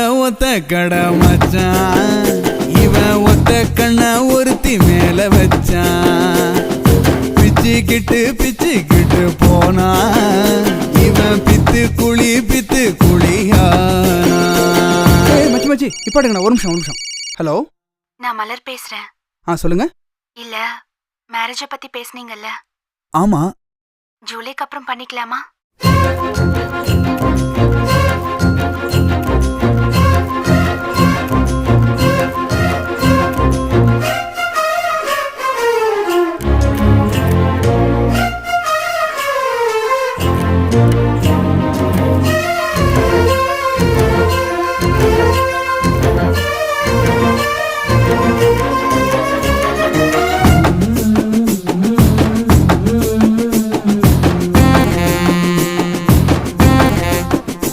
ஒத்த கடை மச்சான். இவன் ஒத்த கண்ண ஒருத்தி மேல வச்சான். பிச்சுக்கிட்டு போனா இவன் பித்து குழியானா. மச்சி மச்சி இப்ப ஒரு நிமிஷம். ஹலோ, நான் மலர் பேசுறேன். சொல்லுங்க. இல்ல, மேரேஜ பத்தி பேசுனீங்கல்ல? ஆமா. ஜூலைக்கு அப்புறம் பண்ணிக்கலாமா?